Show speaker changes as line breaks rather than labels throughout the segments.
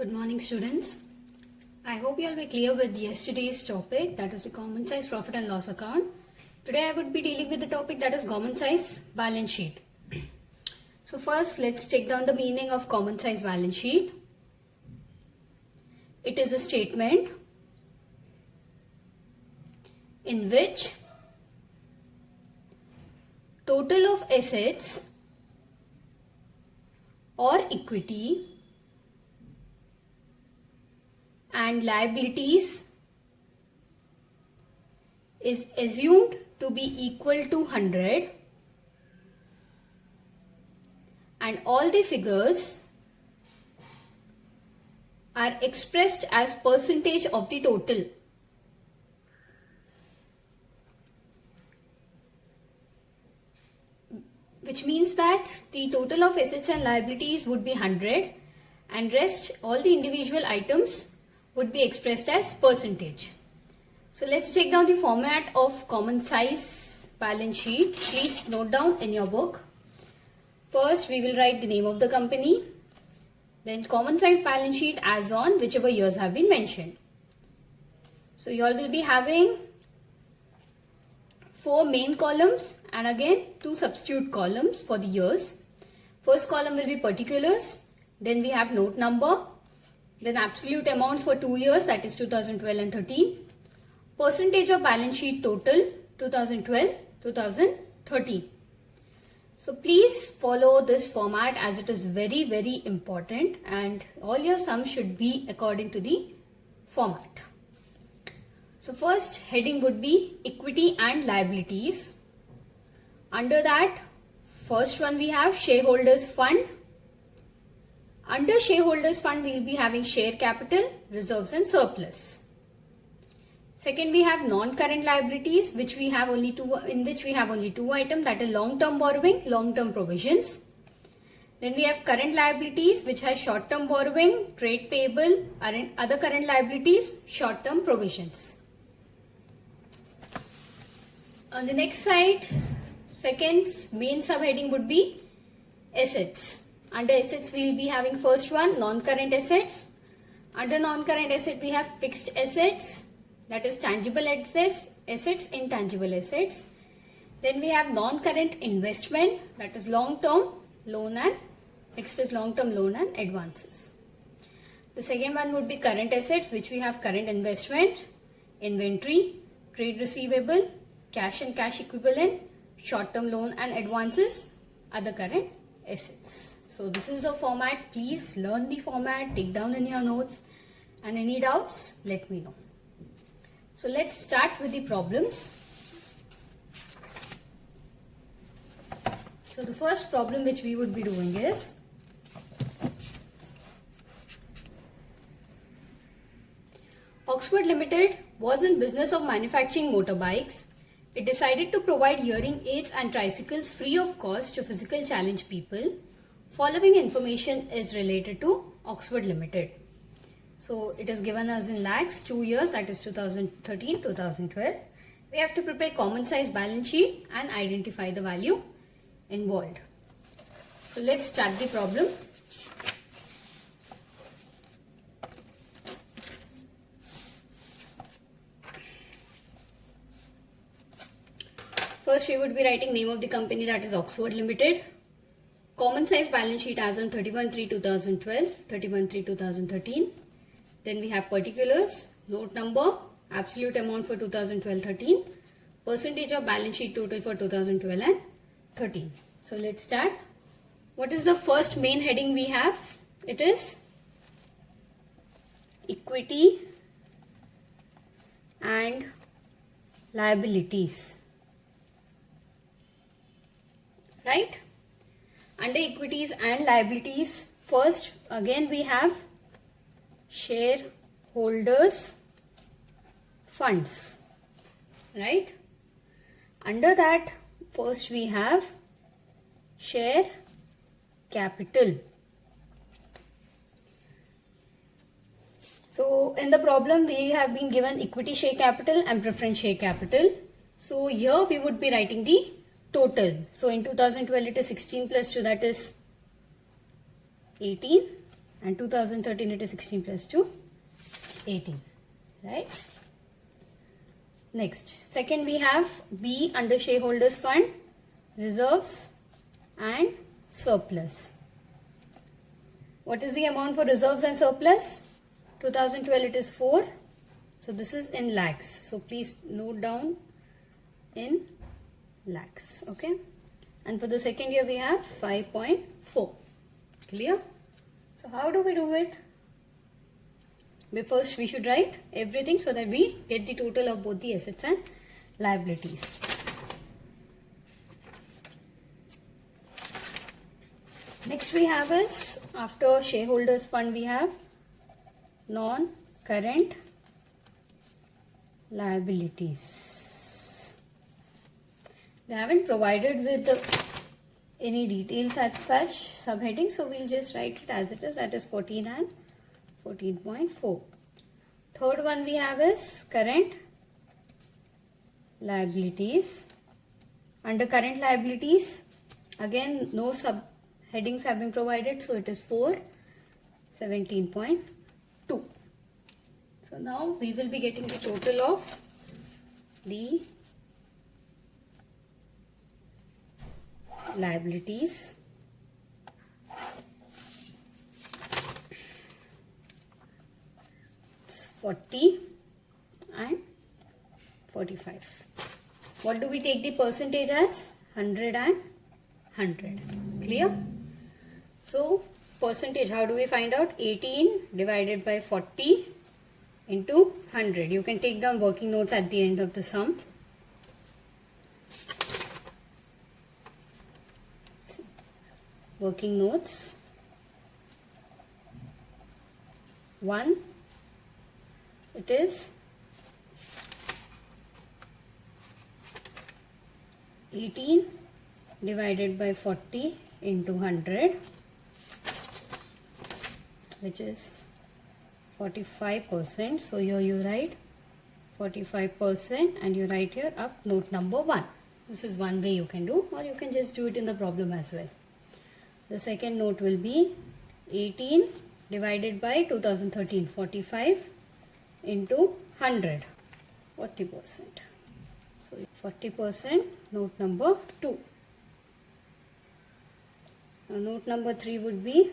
Good morning, students. I hope you all were clear with yesterday's topic, that is the common size profit and loss account. Today I would be dealing with the topic that is common size balance sheet. So first let's take down the meaning of common size balance sheet. It is a statement in which total of assets or equity and liabilities is assumed to be equal to 100 and all the figures are expressed as percentage of the total. Which means that the total of assets and liabilities would be 100 and rest all the individual items would be expressed as percentage. So let's take down the format of common size balance sheet. Please note down in your book. First we will write the name of the company, then common size balance sheet as on whichever years have been mentioned. So you all will be having 4 main columns and again 2 substitute columns for the years. First column will be particulars, then we have note number, then absolute amounts for 2 years, that is 2012 and 13. Percentage of balance sheet total 2012, 2013. So please follow this format as it is very, very important and all your sums should be according to the format. So first heading would be equity and liabilities. Under that, first one we have shareholders fund. Under shareholders fund we will be having share capital, reserves and surplus. Second we have non-current liabilities which we have only two items, that is long-term borrowing, long-term provisions. Then we have current liabilities which has short-term borrowing, trade payable, other current liabilities, short-term provisions. On the next side, second main subheading would be assets. Under assets we will be having first one non-current assets. Under non-current asset we have fixed assets, that is tangible assets, intangible assets. Then we have non-current investment, that is long-term loan and next is long-term loan and advances. The second one would be current assets which we have current investment, inventory, trade receivable, cash and cash equivalent, short-term loan and advances, other current assets. So this is the format. Please learn the format, take down in your notes and any doubts, let me know. So let's start with the problems. So the first problem which we would be doing is Oxford Limited was in business of manufacturing motorbikes. It decided to provide hearing aids and tricycles free of cost to physical challenged people. Following information is related to Oxford Limited. So it is given us in lakhs, 2 years, that is 2013-2012. We have to prepare common size balance sheet and identify the value involved. So let's start the problem. First we would be writing name of the company, that is Oxford Limited. Common size balance sheet as on 31/3/2012, 31/3/2013. Then we have particulars, note number, absolute amount for 2012-13, percentage of balance sheet total for 2012 and 13. So let's start. What is the first main heading we have? It is equity and liabilities. Right? Under equities and liabilities, first again we have shareholders funds, right? Under that first we have share capital. So in the problem we have been given equity share capital and preference share capital. So here we would be writing the total. So in 2012 it is 16 plus 2, that is 18. And 2013 it is 16 plus 2, 18, right? Next, second we have B under shareholders fund, reserves and surplus. What is the amount for reserves and surplus? 2012 it is 4. So this is in lakhs. So please note down in lakhs. Okay. And for the second year we have 5.4. Clear? So how do we do it? First we should write everything so that we get the total of both the assets and liabilities. Next we have is, after shareholders fund we have non-current liabilities. They haven't provided with any details as such subheading, so we'll just write it as it is, that is 14 and 14.4. Third one we have is current liabilities. Under current liabilities, again no subheadings have been provided, so it is 4, 17.2. So now we will be getting the total of the liabilities. It's 40 and 45. What do we take the percentage as? 100 and 100. Clear? So percentage, how do we find out? 18 divided by 40 into 100. You can take down working notes at the end of the sum. Working notes. 1. It is 18 divided by 40 into 100, which is 45%. So here you write 45% and you write here up note number 1. This is one way you can do, or you can just do it in the problem as well. The second note will be 18 divided by 2013, 45 into 100, 40%. So 40%, note number 2. Now note number 3 would be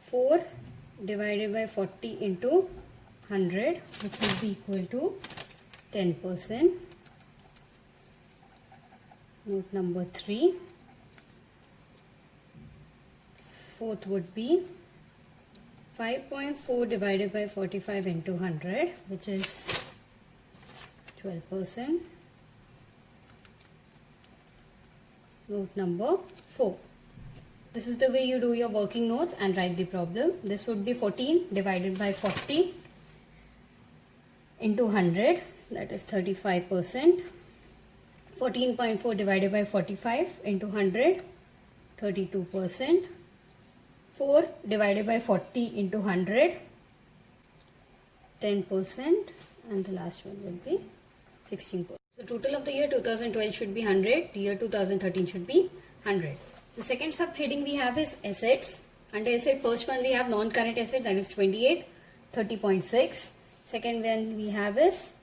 4 divided by 40 into 100, which will be equal to 10%. Note number 3. Fourth would be 5.4 divided by 45 into 100, which is 12%. Note number 4. This is the way you do your working notes and write the problem. This would be 14 divided by 40 into 100, that is 35%. 14.4 divided by 45 into 100, 32%. 4 divided by 40 into 100, 10%, and the last one will be 16%. So total of the year 2012 should be 100, the year 2013 should be 100. The second subheading we have is assets. Under asset, first one we have non-current asset, that is 28, 30.6. Second one we have is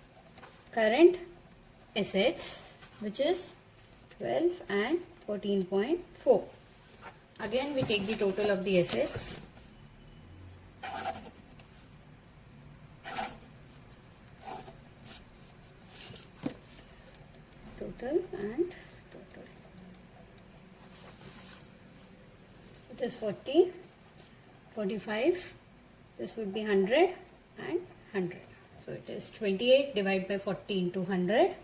current assets, which is 12 and 14.4. Again we take the total of the assets. Total and total. It is 40, 45, this would be 100 and 100. So it is 28 divided by 40 into 100,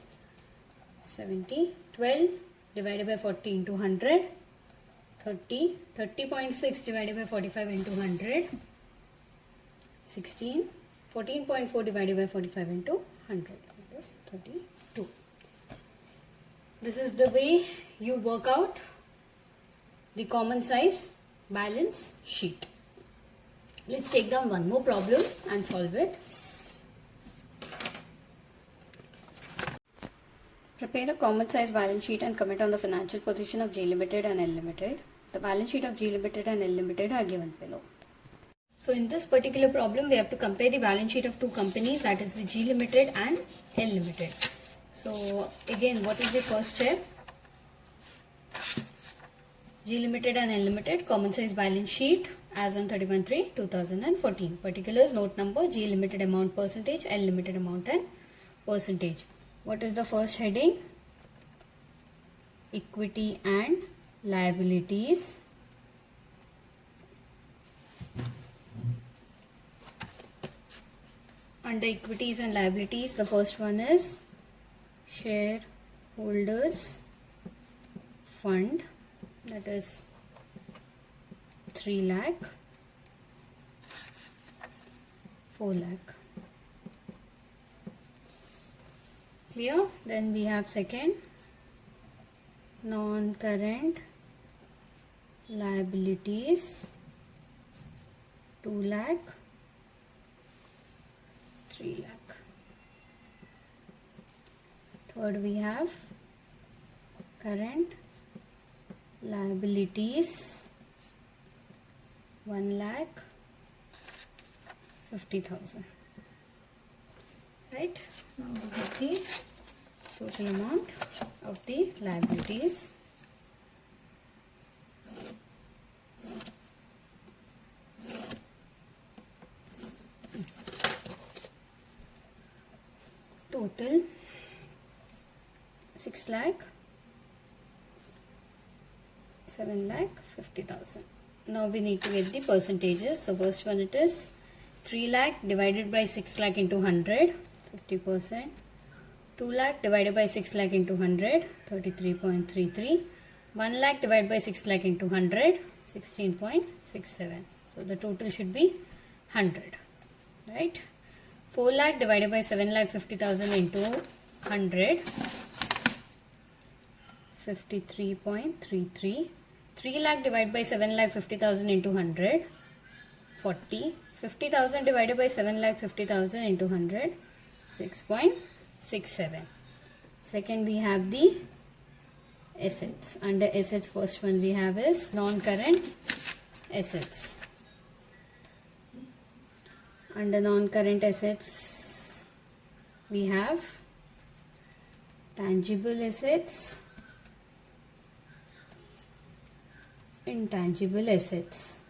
70, 12 divided by 40 into 100, 30, 30.6 divided by 45 into 100, 16, 14.4 divided by 45 into 100, that is 32. This is the way you work out the common size balance sheet. Let's take down one more problem and solve it. Prepare a common size balance sheet and comment on the financial position of J Limited and L Limited. The balance sheet of G Limited and L Limited are given below. So in this particular problem, we have to compare the balance sheet of two companies, that is the G Limited and L Limited. So again, what is the first step? G Limited and L Limited common size balance sheet as on 31/3/2014. Particulars, note number, G Limited amount percentage, L Limited amount and percentage. What is the first heading? Equity and liabilities. Under equities and liabilities, the first one is shareholders fund, that is 3 lakh, 4 lakh. Clear? Then we have second, non-current liabilities 2 lakh, 3 lakh. Third, we have current liabilities 1 lakh 50,000. Right? Now we get the total amount of the liabilities. Total 6 lakh 7 lakh 50,000. Now we need to get the percentages. So first one, it is 3 lakh divided by 6 lakh into 100, 50%. 2 lakh divided by 6 lakh into 100, 33.33. 1 lakh divided by 6 lakh into 100, 16.67. So the total should be 100, right? 4 lakh divided by 7 lakh 50,000 into 100, 53.33. 3 lakh divided by 7 lakh 50,000 into 100, 40. 50,000 divided by 7 lakh 50,000 into 100, 6.67. Second, we have the assets. Under assets, first one we have is non-current assets. Under non-current assets, we have tangible assets, intangible assets.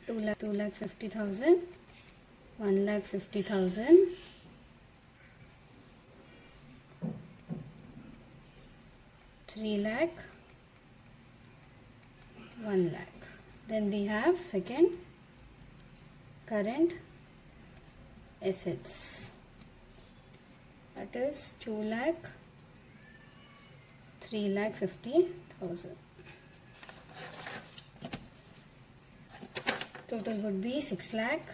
Two lakh 50,000, 1 lakh 50,000, 3 lakh, 1 lakh. Then we have second, current assets, that is 2 lakh, 3 lakh 50,000. Total would be 6 lakh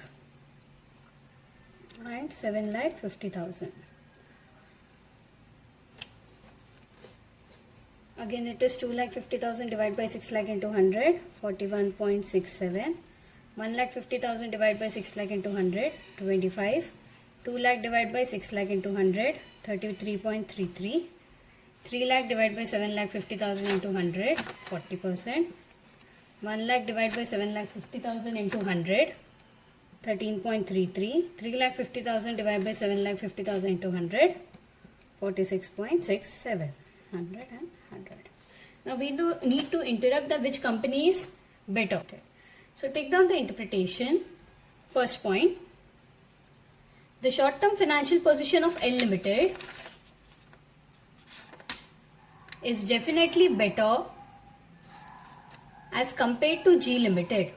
and 7 lakh 50,000. Again, it is 2 lakh 50,000 divided by 6 lakh into 100, 41.67. 1 lakh 50,000 divided by 6 lakh into 100, 25. 2 lakh divided by 6 lakh into 100, 33.33. 3 lakh divided by 7 lakh 50,000 into 100, 40%. 1 lakh divided by 7 lakh 50,000 into 100, 13.33. 3 lakh 50,000 divided by 7 lakh 50,000 into 100, 46.67. 100 and 100. Now we need to interrupt the which company is better. So take down the interpretation. First point, the short-term financial position of L Limited is definitely better as compared to G Limited.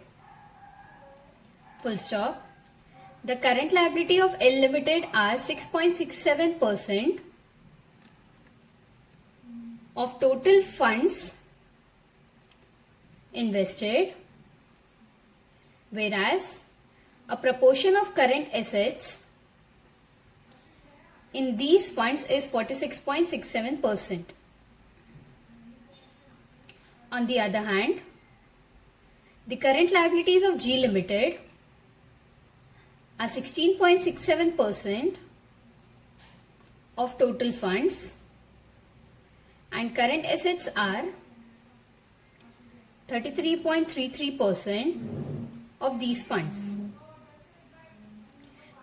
Full stop. The current liability of L Limited are 6.67% of total funds invested, whereas a proportion of current assets in these funds is 46.67%. On the other hand, the current liabilities of G Limited are 16.67% of total funds, and current assets are 33.33% of these funds.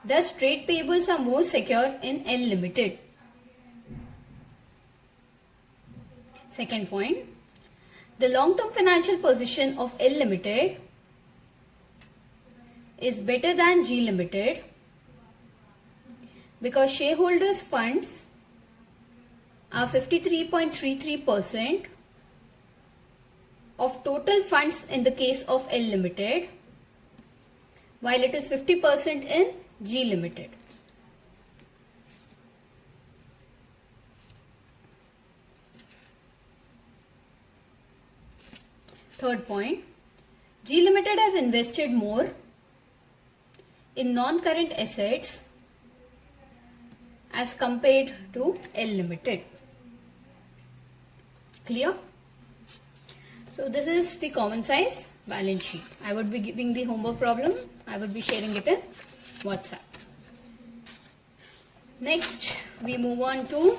Thus, trade payables are more secure in L Limited. Second point, the long-term financial position of L Limited is better than G Limited because shareholders' funds are 53.33% of total funds in the case of L Limited, while it is 50% in G Limited. Third point, G Limited has invested more in non-current assets as compared to L Limited. Clear? So this is the common size balance sheet. I would be giving the homework problem. I would be sharing it in WhatsApp. Next, we move on to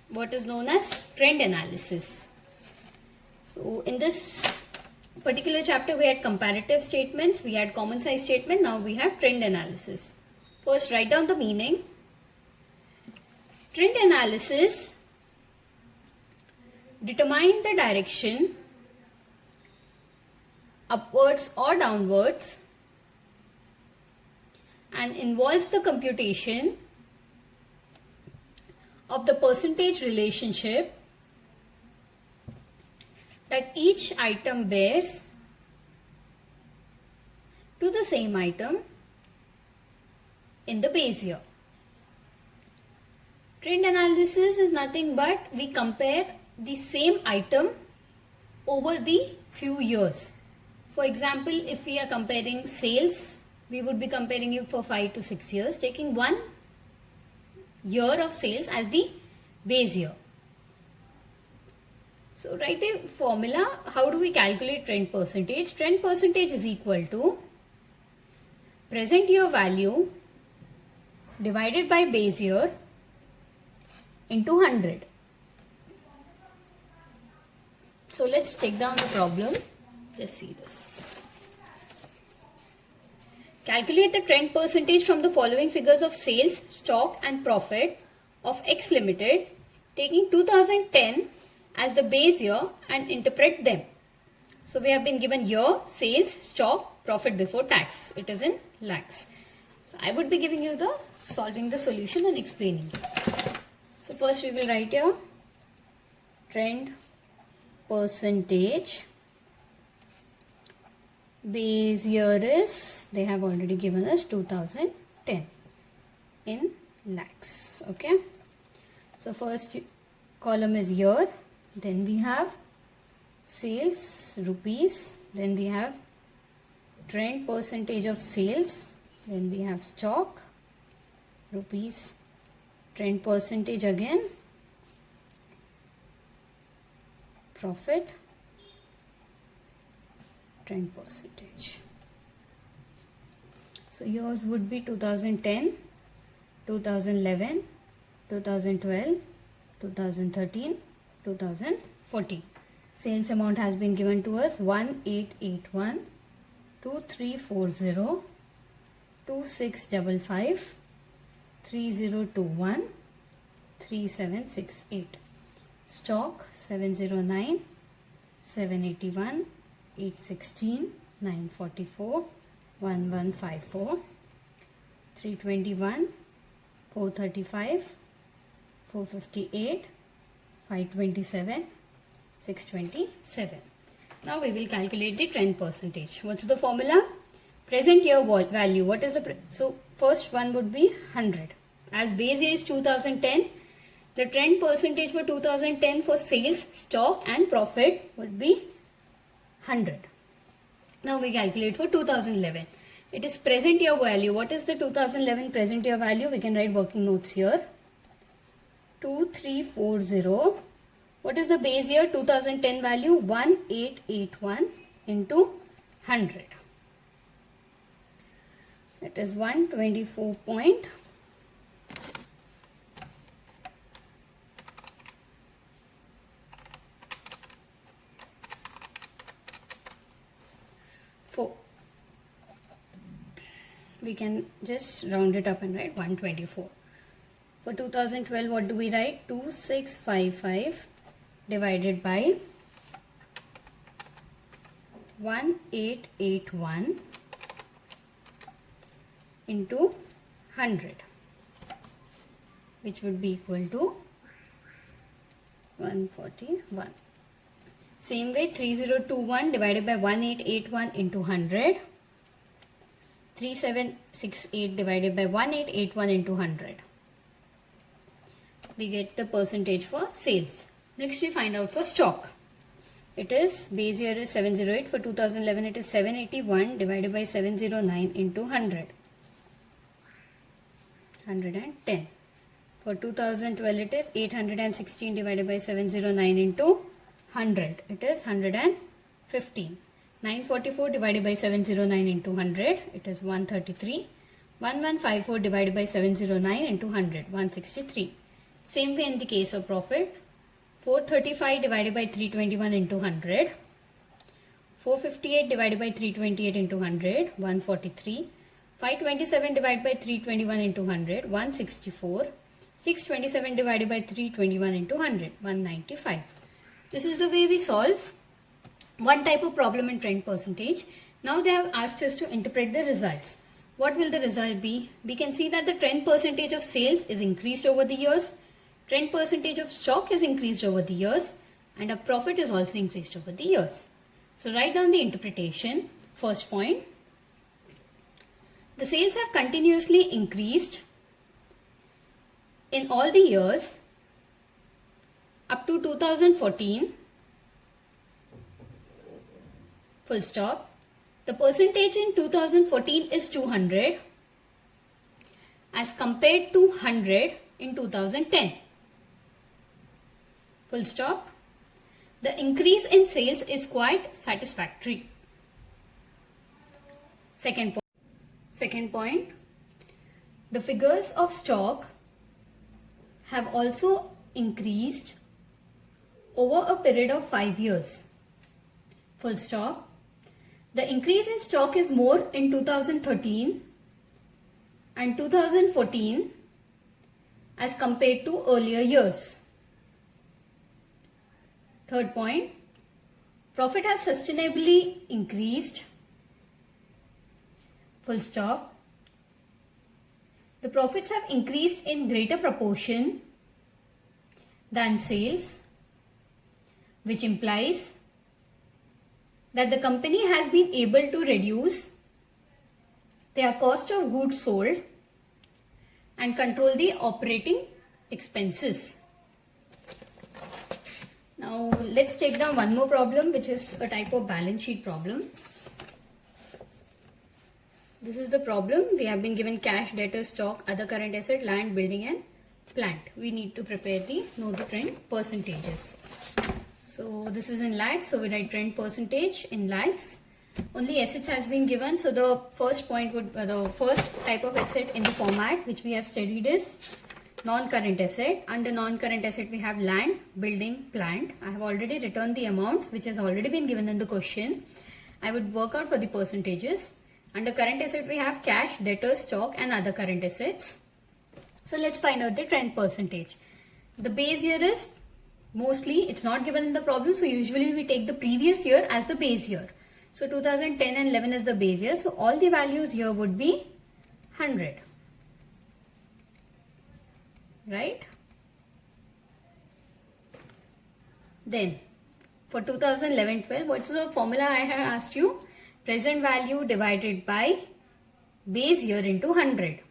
what is known as trend analysis. So in this particular chapter, we had comparative statements, we had common size statement, now we have trend analysis. First, write down the meaning. Trend analysis determine the direction upwards or downwards and involves the computation of the percentage relationship that each item bears to the same item in the base year. Trend analysis is nothing but we compare the same item over the few years. For example, if we are comparing sales, we would be comparing it for 5 to 6 years, taking 1 year of sales as the base year. So write a formula. How do we calculate trend percentage? Trend percentage is equal to present year value divided by base year into 100. So let's take down the problem. Just see this. Calculate the trend percentage from the following figures of sales, stock and profit of X Limited, taking 2010 as the base year and interpret them. So we have been given year, sales, stock, profit before tax. It is in lakhs. So I would be giving you the solving the solution and explaining it. So first we will write here trend percentage. Base year is, they have already given us 2010 in lakhs. Okay. So first column is year, then we have sales rupees, then we have trend percentage of sales, then we have stock rupees, trend percentage again, profit, trend percentage. So yours would be 2010, 2011, 2012, 2013, 2014. Sales amount has been given to us 1881, 2340, 2655, 3021, 3768. Stock 709, 781, 816, 944, 1154, 321, 435, 458, 527, 627. Now we will calculate the trend percentage. What's the formula? Present year value. What is the so first one would be 100. As base year is 2010, the trend percentage for 2010 for sales, stock and profit would be 100. Now we calculate for 2011. It is present year value. What is the 2011 present year value? We can write working notes here. 2340. What is the base year 2010 value? 1881 into 100. It is 124.5. we can just round it up and write 124. For 2012, what do we write? 2655 divided by 1881 into 100, which would be equal to 141. Same way, 3021 divided by 1881 into 100. 3768 divided by 1881 into 100. We get the percentage for sales. Next we find out for stock. It is, base year is 708. For 2011 it is 781 divided by 709 into 100. 110. For 2012 it is 816 divided by 709 into 100. It is 115. 944 divided by 709 into 100. It is 133. 1154 divided by 709 into 100. 163. Same way in the case of profit. 435 divided by 321 into 100. 458 divided by 328 into 100. 143. 527 divided by 321 into 100. 164. 627 divided by 321 into 100. 195. This is the way we solve one type of problem in trend percentage. Now they have asked us to interpret the results. What will the result be? We can see that the trend percentage of sales is increased over the years. Trend percentage of stock is increased over the years, and our profit is also increased over the years. So write down the interpretation. First point, the sales have continuously increased in all the years up to 2014, full stop. The percentage in 2014 is 200 as compared to 100 in 2010. Full stop. The increase in sales is quite satisfactory. Second point, the figures of stock have also increased over a period of 5 years. Full stop. The increase in stock is more in 2013 and 2014 as compared to earlier years. Third point, profit has sustainably increased. Full stop. The profits have increased in greater proportion than sales, which implies that the company has been able to reduce their cost of goods sold and control the operating expenses. Now let's take down one more problem, which is a type of balance sheet problem. This is the problem. We have been given cash, debtors, stock, other current asset, land, building and plant. We need to prepare know the trend percentages. So this is in lakhs, so we write trend percentage in lakhs. Only assets has been given, so the first point would, the first type of asset in the format which we have studied is non-current asset. Under non-current asset we have land, building, plant. I have already written the amounts which has already been given in the question. I would work out for the percentages. Under current asset we have cash, debtors, stock and other current assets. So let's find out the trend percentage. The base year is, mostly it's not given in the problem, so usually we take the previous year as the base year. So 2010 and 11 is the base year, so all the values here would be 100, right? Then for 2011-12, what's the formula I had asked you? Present value divided by base year into 100.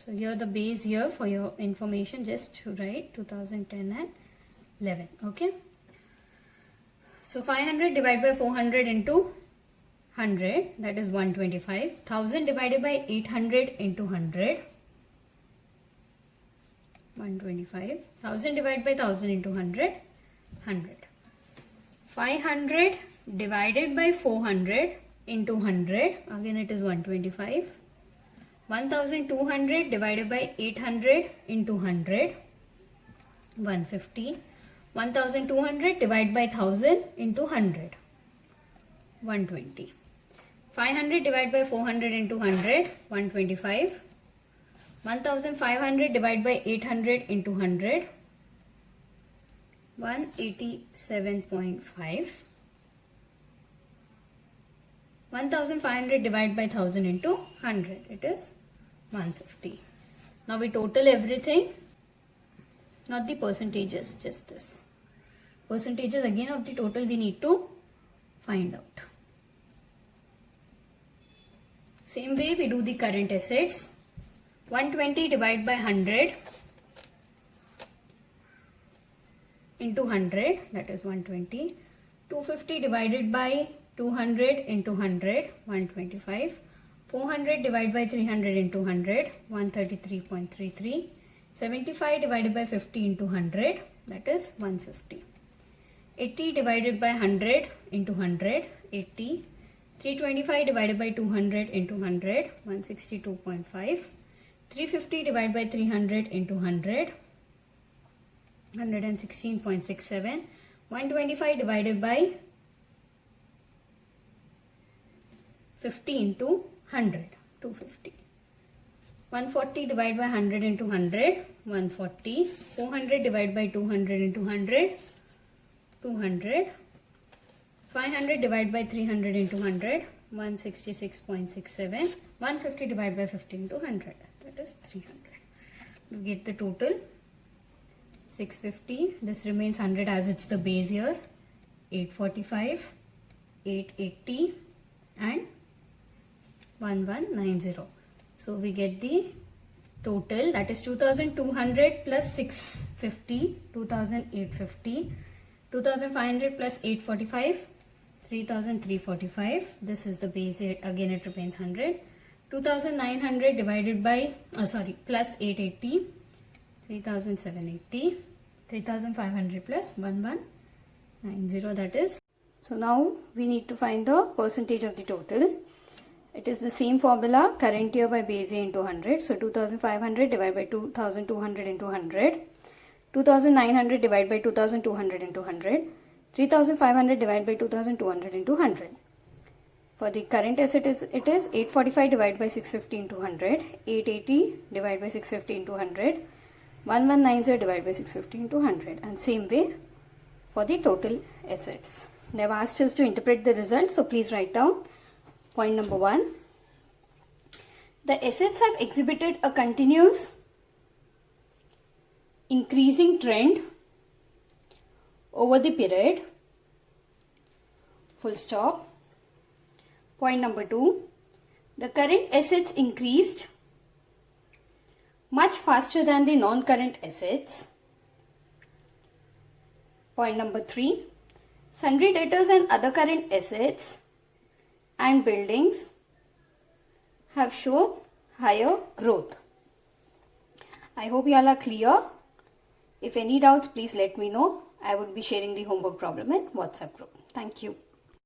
So here the base year, for your information, just to write 2010 and 11. Okay. So 500 divided by 400 into 100, that is 125. 1000 divided by 800 into 100, 125. 1000 divided by 1000 into 100, 100. 500 divided by 400 into 100, again it is 125. 1200 divided by 800 into 100, 150. 1200 divided by 1000 into 100, 120. 500 divided by 400 into 100, 125. 1500 divided by 800 into 100, 187.5. 1500 divided by 1000 into 100, it is 150. Now we total everything, not the percentages, just this. Percentages again of the total we need to find out. Same way we do the current assets. 120 divided by 100 into 100, that is 120. 250 divided by 200 into 100, 125. 400 divided by 300 into 100, 133.33. 75 divided by 50 into 100, that is 150. 80 divided by 100 into 100, 80. 325 divided by 200 into 100, 162.5. 350 divided by 300 into 100, 116.67. 125 divided by 50 into 100, 250. 140 divided by 100 into 100, 140. 400 divided by 200 into 100, 200. 500 divided by 300 into 100, 166.67. 150 divided by 50 into 100, that is 300. We get the total 650. This remains 100 as it's the base year. 845, 880 and 1190. So we get the total, that is 2200 plus 650, 2850. 2500 plus 845, 3345. This is the base year, again it remains 100. 2900 divided by plus 880, 3780. 3500 plus 1190, that is. So now we need to find the percentage of the total. It is the same formula, current year by base year into 100. So 2500 divided by 2200 into 100. 2900 divided by 2200 into 100. 3500 divided by 2200 into 100. For the current asset it is 845 divided by 650 into 100. 880 divided by 650 into 100. 1190 divided by 650 into 100. And same way for the total assets. They have asked us to interpret the result, so please write down. Point number 1. The assets have exhibited a continuous increasing trend over the period. Full stop. Point number 2. The current assets increased much faster than the non-current assets. Point number 3. Sundry debtors and other current assets and buildings have shown higher growth. I hope you all are clear. If any doubts, please let me know. I would be sharing the homework problem in WhatsApp group. Thank you.